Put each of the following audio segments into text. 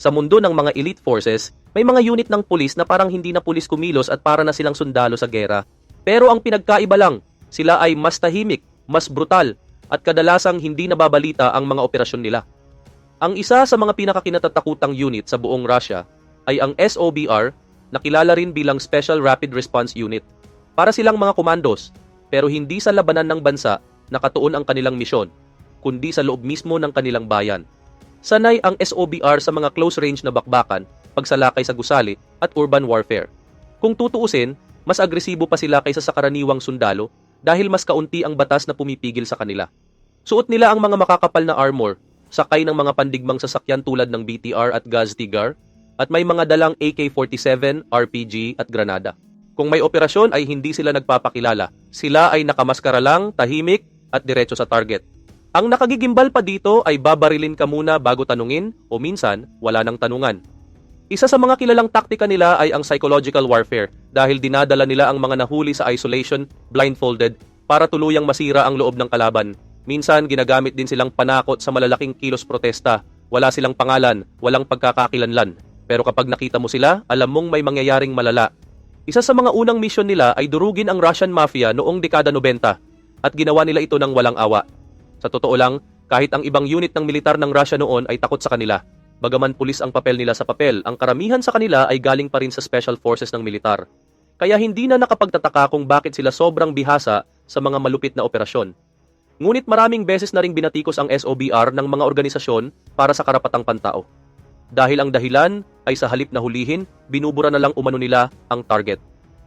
Sa mundo ng mga elite forces, may mga unit ng pulis na parang hindi na pulis kumilos at para na silang sundalo sa gera. Pero ang pinagkaiba lang, sila ay mas tahimik, mas brutal, at kadalasang hindi nababalita ang mga operasyon nila. Ang isa sa mga pinakakinatatakutang unit sa buong Russia ay ang SOBR, na kilala rin bilang Special Rapid Response Unit. Para silang mga komandos, pero hindi sa labanan ng bansa nakatuon ang kanilang misyon, kundi sa loob mismo ng kanilang bayan. Sanay ang SOBR sa mga close-range na bakbakan, pagsalakay sa gusali, at urban warfare. Kung tutuusin, mas agresibo pa sila kaysa sa karaniwang sundalo dahil mas kaunti ang batas na pumipigil sa kanila. Suot nila ang mga makakapal na armor, sakay ng mga pandigmang sasakyan tulad ng BTR at Gaz Tigar, at may mga dalang AK-47, RPG at granada. Kung may operasyon ay hindi sila nagpapakilala. Sila ay nakamaskara lang, tahimik, at diretso sa target. Ang nakagigimbal pa dito ay babarilin ka muna bago tanungin o minsan wala nang tanungan. Isa sa mga kilalang taktika nila ay ang psychological warfare dahil dinadala nila ang mga nahuli sa isolation blindfolded para tuluyang masira ang loob ng kalaban. Minsan ginagamit din silang panakot sa malalaking kilos protesta. Wala silang pangalan, walang pagkakakilanlan. Pero kapag nakita mo sila, alam mong may mangyayaring malala. Isa sa mga unang misyon nila ay durugin ang Russian Mafia noong dekada 90 at ginawa nila ito ng walang awa. Sa totoo lang, kahit ang ibang unit ng militar ng Russia noon ay takot sa kanila. Bagaman pulis ang papel nila sa papel, ang karamihan sa kanila ay galing pa rin sa special forces ng militar. Kaya hindi na nakapagtataka kung bakit sila sobrang bihasa sa mga malupit na operasyon. Ngunit maraming beses na ring binatikos ang SOBR ng mga organisasyon para sa karapatang pantao. Dahil ang dahilan ay sa halip na hulihin, binubura na lang umano nila ang target.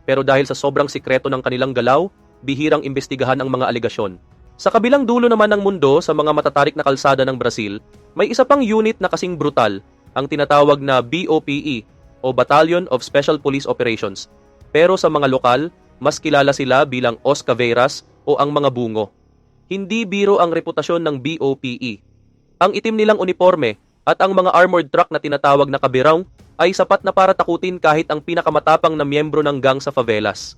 Pero dahil sa sobrang sikreto ng kanilang galaw, bihirang imbestigahan ang mga alegasyon. Sa kabilang dulo naman ng mundo, sa mga matatarik na kalsada ng Brazil, may isa pang unit na kasing brutal, ang tinatawag na BOPE o Battalion of Special Police Operations. Pero sa mga lokal, mas kilala sila bilang Os Caveiras o ang mga bungo. Hindi biro ang reputasyon ng BOPE. Ang itim nilang uniforme at ang mga armored truck na tinatawag na kabirang ay sapat na para takutin kahit ang pinakamatapang na miyembro ng gang sa favelas.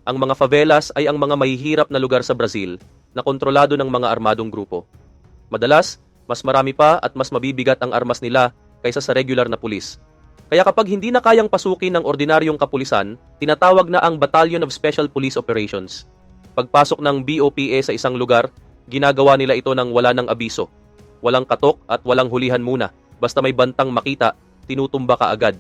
Ang mga favelas ay ang mga mahihirap na lugar sa Brazil na kontrolado ng mga armadong grupo. Madalas, mas marami pa at mas mabibigat ang armas nila kaysa sa regular na pulis. Kaya kapag hindi na kayang pasukin ng ordinaryong kapulisan, tinatawag na ang Battalion of Special Police Operations. Pagpasok ng BOPE sa isang lugar, ginagawa nila ito ng wala ng abiso. Walang katok at walang hulihan muna. Basta may bantang makita, tinutumba ka agad.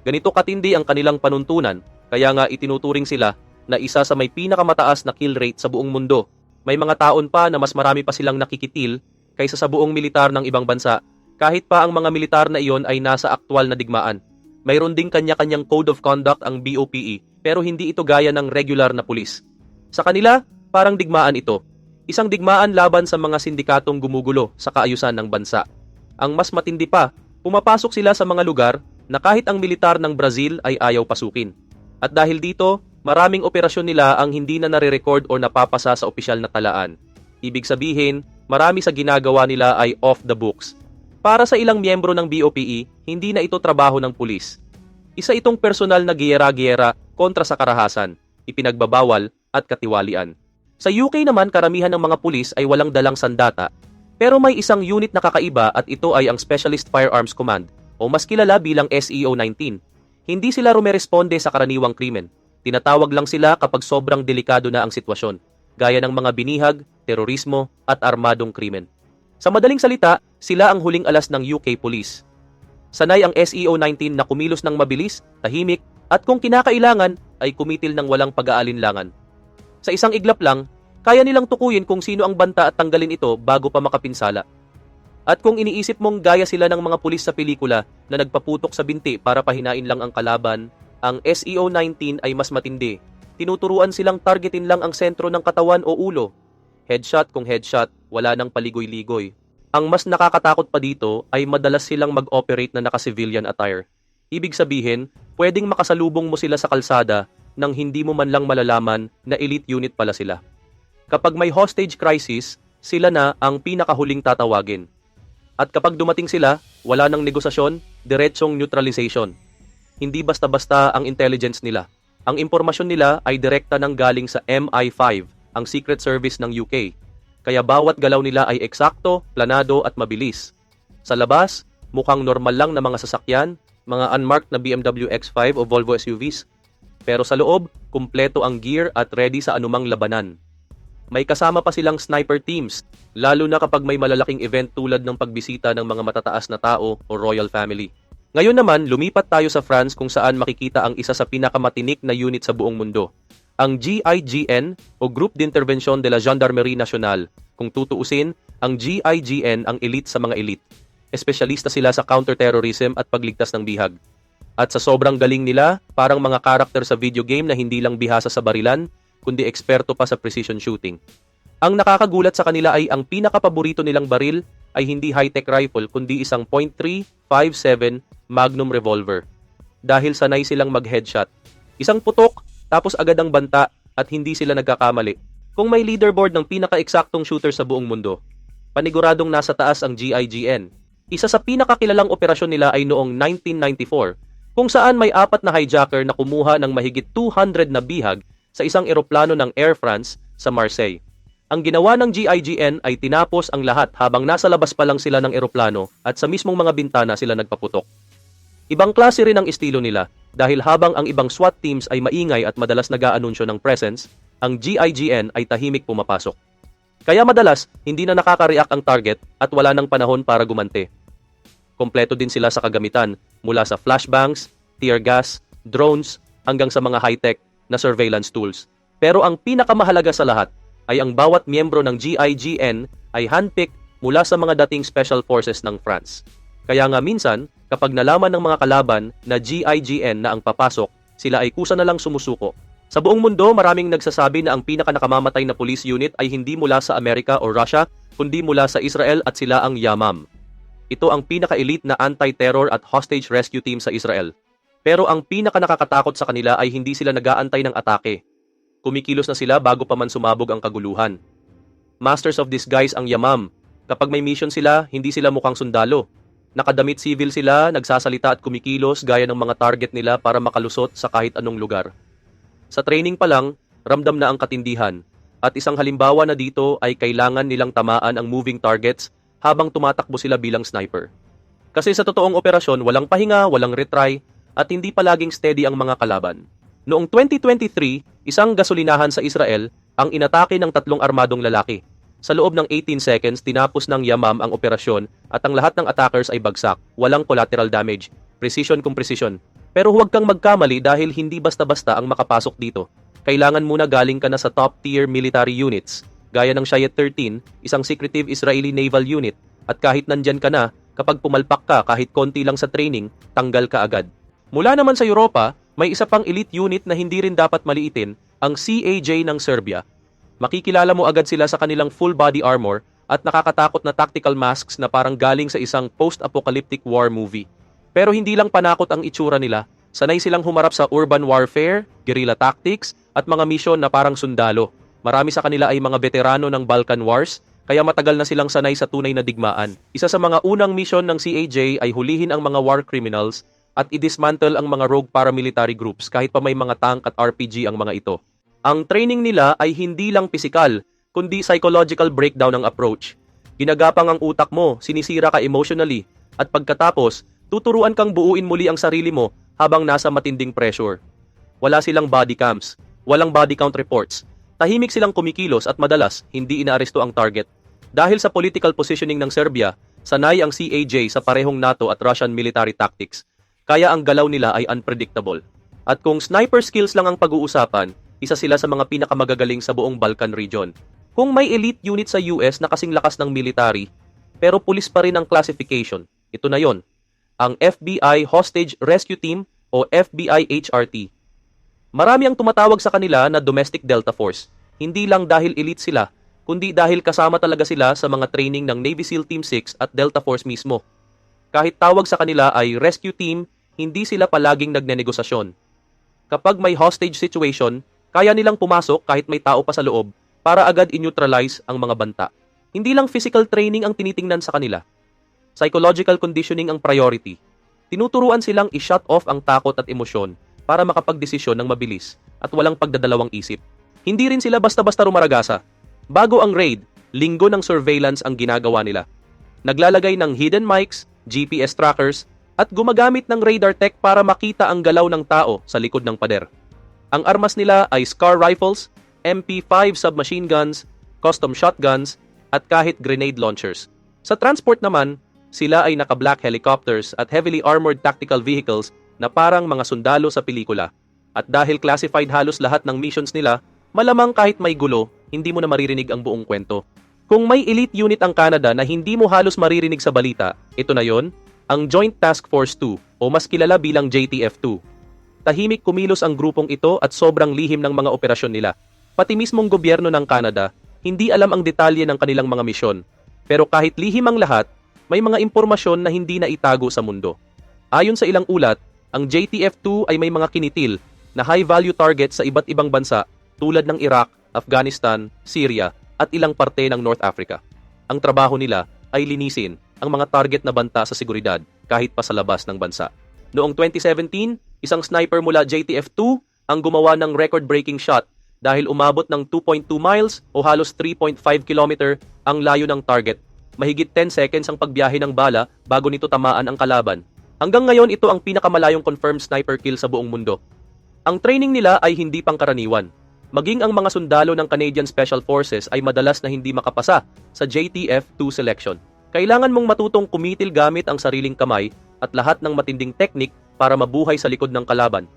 Ganito katindi ang kanilang panuntunan, kaya nga itinuturing sila na isa sa may pinakamataas na kill rate sa buong mundo. May mga taon pa na mas marami pa silang nakikitil kaysa sa buong militar ng ibang bansa, kahit pa ang mga militar na iyon ay nasa aktwal na digmaan. Mayroon ding kanya-kanyang code of conduct ang BOPE, pero hindi ito gaya ng regular na pulis. Sa kanila, parang digmaan ito. Isang digmaan laban sa mga sindikatong gumugulo sa kaayusan ng bansa. Ang mas matindi pa, pumapasok sila sa mga lugar na kahit ang militar ng Brazil ay ayaw pasukin. At dahil dito, maraming operasyon nila ang hindi na nare-record o napapasa sa opisyal na talaan. Ibig sabihin, marami sa ginagawa nila ay off the books. Para sa ilang miyembro ng BOPE, hindi na ito trabaho ng pulis. Isa itong personal na giyera-giyera kontra sa karahasan, ipinagbabawal at katiwalian. Sa UK naman, karamihan ng mga pulis ay walang dalang sandata, pero may isang unit na kakaiba at ito ay ang Specialist Firearms Command o mas kilala bilang SEO-19. Hindi sila rumeresponde sa karaniwang krimen. Tinatawag lang sila kapag sobrang delikado na ang sitwasyon, gaya ng mga binihag, terorismo at armadong krimen. Sa madaling salita, sila ang huling alas ng UK Police. Sanay ang SEO-19 na kumilos ng mabilis, tahimik, at kung kinakailangan ay kumitil ng walang pag-aalinlangan. Sa isang iglap lang, kaya nilang tukuyin kung sino ang banta at tanggalin ito bago pa makapinsala. At kung iniisip mong gaya sila ng mga pulis sa pelikula na nagpaputok sa binti para pahinain lang ang kalaban, ang SEO-19 ay mas matindi. Tinuturuan silang targetin lang ang sentro ng katawan o ulo. Headshot kung headshot, wala nang paligoy-ligoy. Ang mas nakakatakot pa dito ay madalas silang mag-operate na naka-civilian attire. Ibig sabihin, pwedeng makasalubong mo sila sa kalsada nang hindi mo man lang malalaman na elite unit pala sila. Kapag may hostage crisis, sila na ang pinakahuling tatawagin. At kapag dumating sila, wala nang negosasyon, diretsong neutralization. Hindi basta-basta ang intelligence nila. Ang impormasyon nila ay direkta nang galing sa MI5, ang secret service ng UK. Kaya bawat galaw nila ay eksakto, planado at mabilis. Sa labas, mukhang normal lang na mga sasakyan, mga unmarked na BMW X5 o Volvo SUVs. Pero sa loob, kumpleto ang gear at ready sa anumang labanan. May kasama pa silang sniper teams, lalo na kapag may malalaking event tulad ng pagbisita ng mga matataas na tao o royal family. Ngayon naman, lumipat tayo sa France kung saan makikita ang isa sa pinakamatinik na unit sa buong mundo. Ang GIGN o Groupe d'Intervention de la Gendarmerie Nationale. Kung tutuusin, ang GIGN ang elite sa mga elite. Espesyalista sila sa counterterrorism at pagligtas ng bihag. At sa sobrang galing nila, parang mga karakter sa video game na hindi lang bihasa sa barilan, kundi eksperto pa sa precision shooting. Ang nakakagulat sa kanila ay ang pinakapaborito nilang baril ay hindi high-tech rifle kundi isang .357 Magnum revolver. Dahil sanay silang mag-headshot. Isang putok, tapos agad ang banta at hindi sila nagkakamali. Kung may leaderboard ng pinaka-eksaktong shooter sa buong mundo, paniguradong nasa taas ang GIGN. Isa sa pinakakilalang operasyon nila ay noong 1994, kung saan may 4 na hijacker na kumuha ng mahigit 200 na bihag sa isang eroplano ng Air France sa Marseille. Ang ginawa ng GIGN ay tinapos ang lahat habang nasa labas pa lang sila ng eroplano at sa mismong mga bintana sila nagpaputok. Ibang klase rin ang estilo nila dahil habang ang ibang SWAT teams ay maingay at madalas nag-aanunsyo ng presence, ang GIGN ay tahimik pumapasok. Kaya madalas, hindi na nakaka-react ang target at wala nang panahon para gumante. Kompleto din sila sa kagamitan mula sa flashbangs, tear gas, drones, hanggang sa mga high-tech na surveillance tools. Pero ang pinakamahalaga sa lahat ay ang bawat miyembro ng GIGN ay handpicked mula sa mga dating special forces ng France. Kaya nga minsan, kapag nalaman ng mga kalaban na GIGN na ang papasok, sila ay kusa na lang sumusuko. Sa buong mundo, maraming nagsasabi na ang pinakanakamamatay na police unit ay hindi mula sa Amerika o Russia, kundi mula sa Israel at sila ang Yamam. Ito ang pinaka-elite na anti-terror at hostage rescue team sa Israel. Pero ang pinaka-nakakatakot sa kanila ay hindi sila nag-aantay ng atake. Kumikilos na sila bago pa man sumabog ang kaguluhan. Masters of disguise ang Yamam. Kapag may mission sila, hindi sila mukhang sundalo. Nakadamit civil sila, nagsasalita at kumikilos gaya ng mga target nila para makalusot sa kahit anong lugar. Sa training pa lang, ramdam na ang katindihan. At isang halimbawa na dito ay kailangan nilang tamaan ang moving targets habang tumatakbo sila bilang sniper. Kasi sa totoong operasyon, walang pahinga, walang retry, at hindi palaging steady ang mga kalaban. Noong 2023, isang gasolinahan sa Israel ang inatake ng 3 armadong lalaki. Sa loob ng 18 seconds, tinapos ng Yamam ang operasyon at ang lahat ng attackers ay bagsak. Walang collateral damage. Precision kung precision. Pero huwag kang magkamali dahil hindi basta-basta ang makapasok dito. Kailangan muna galing ka na sa top-tier military units, gaya ng Shayet 13, isang secretive Israeli naval unit, at kahit nandyan ka na, kapag pumalpak ka kahit konti lang sa training, tanggal ka agad. Mula naman sa Europa, may isa pang elite unit na hindi rin dapat maliitin, ang CAJ ng Serbia. Makikilala mo agad sila sa kanilang full body armor at nakakatakot na tactical masks na parang galing sa isang post-apocalyptic war movie. Pero hindi lang panakot ang itsura nila, sanay silang humarap sa urban warfare, guerrilla tactics, at mga misyon na parang sundalo. Marami sa kanila ay mga veterano ng Balkan Wars, kaya matagal na silang sanay sa tunay na digmaan. Isa sa mga unang misyon ng CAJ ay hulihin ang mga war criminals at i-dismantle ang mga rogue paramilitary groups kahit pa may mga tank at RPG ang mga ito. Ang training nila ay hindi lang pisikal, kundi psychological breakdown ng approach. Ginagapang ang utak mo, sinisira ka emotionally, at pagkatapos, tuturuan kang buuin muli ang sarili mo habang nasa matinding pressure. Wala silang body cams, walang body count reports. Tahimik silang kumikilos at madalas hindi inaaresto ang target. Dahil sa political positioning ng Serbia, sanay ang CAJ sa parehong NATO at Russian military tactics, kaya ang galaw nila ay unpredictable. At kung sniper skills lang ang pag-uusapan, isa sila sa mga pinakamagagaling sa buong Balkan region. Kung may elite unit sa US na kasing lakas ng military, pero pulis pa rin ang classification, ito na yon, ang FBI Hostage Rescue Team o FBI HRT. Marami ang tumatawag sa kanila na Domestic Delta Force, hindi lang dahil elite sila, kundi dahil kasama talaga sila sa mga training ng Navy SEAL Team 6 at Delta Force mismo. Kahit tawag sa kanila ay Rescue Team, hindi sila palaging nagnenegosasyon. Kapag may hostage situation, kaya nilang pumasok kahit may tao pa sa loob para agad i-neutralize ang mga banta. Hindi lang physical training ang tinitingnan sa kanila. Psychological conditioning ang priority. Tinuturuan silang i-shut off ang takot at emosyon para makapagdesisyon ng mabilis at walang pagdadalawang isip. Hindi rin sila basta-basta rumaragasa. Bago ang raid, linggo ng surveillance ang ginagawa nila. Naglalagay ng hidden mics, GPS trackers, at gumagamit ng radar tech para makita ang galaw ng tao sa likod ng pader. Ang armas nila ay SCAR rifles, MP5 submachine guns, custom shotguns, at kahit grenade launchers. Sa transport naman, sila ay naka-black helicopters at heavily armored tactical vehicles na parang mga sundalo sa pelikula. At dahil classified halos lahat ng missions nila, malamang kahit may gulo, hindi mo na maririnig ang buong kwento. Kung may elite unit ang Canada na hindi mo halos maririnig sa balita, ito na yon, ang Joint Task Force 2 o mas kilala bilang JTF-2. Tahimik kumilos ang grupong ito at sobrang lihim ng mga operasyon nila. Pati mismong gobyerno ng Canada, hindi alam ang detalye ng kanilang mga misyon. Pero kahit lihim ang lahat, may mga impormasyon na hindi na itago sa mundo. Ayon sa ilang ulat, ang JTF-2 ay may mga kinitil na high-value target sa iba't ibang bansa tulad ng Iraq, Afghanistan, Syria at ilang parte ng North Africa. Ang trabaho nila ay linisin ang mga target na banta sa seguridad kahit pa sa labas ng bansa. Noong 2017, isang sniper mula JTF-2 ang gumawa ng record-breaking shot dahil umabot ng 2.2 miles o halos 3.5 kilometer ang layo ng target. Mahigit 10 seconds ang pagbiyahe ng bala bago nito tamaan ang kalaban. Hanggang ngayon, ito ang pinakamalayong confirmed sniper kill sa buong mundo. Ang training nila ay hindi pangkaraniwan. Maging ang mga sundalo ng Canadian Special Forces ay madalas na hindi makapasa sa JTF-2 selection. Kailangan mong matutong kumitil gamit ang sariling kamay at lahat ng matinding teknik para mabuhay sa likod ng kalaban.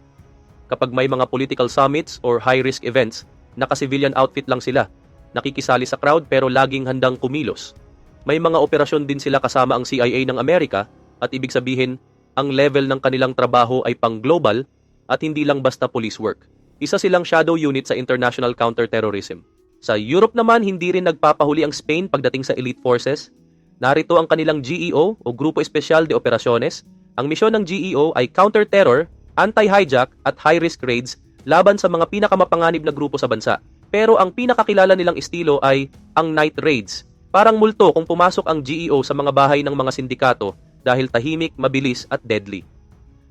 Kapag may mga political summits or high-risk events, naka-civilian outfit lang sila. Nakikisali sa crowd pero laging handang kumilos. May mga operasyon din sila kasama ang CIA ng Amerika at ibig sabihin, ang level ng kanilang trabaho ay pang-global at hindi lang basta police work. Isa silang shadow unit sa international counter-terrorism. Sa Europe naman, hindi rin nagpapahuli ang Spain pagdating sa elite forces. Narito ang kanilang GEO o Grupo Espesyal de Operaciones. Ang misyon ng GEO ay counter-terror, anti-hijack at high-risk raids laban sa mga pinakamapanganib na grupo sa bansa. Pero ang pinakakilala nilang estilo ay ang night raids. Parang multo kung pumasok ang GEO sa mga bahay ng mga sindikato dahil tahimik, mabilis at deadly.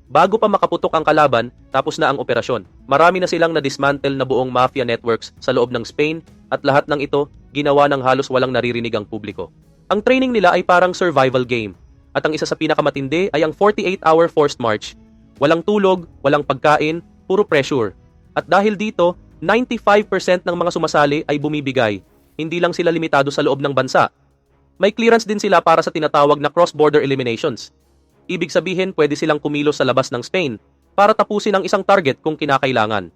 Bago pa makaputok ang kalaban, tapos na ang operasyon. Marami na silang na-dismantle na buong mafia networks sa loob ng Spain at lahat ng ito ginawa ng halos walang naririnig ang publiko. Ang training nila ay parang survival game. At ang isa sa pinakamatindi ay ang 48-hour forced march. Walang tulog, walang pagkain, puro pressure. At dahil dito, 95% ng mga sumasali ay bumibigay. Hindi lang sila limitado sa loob ng bansa. May clearance din sila para sa tinatawag na cross-border eliminations. Ibig sabihin, pwede silang kumilos sa labas ng Spain para tapusin ang isang target kung kinakailangan.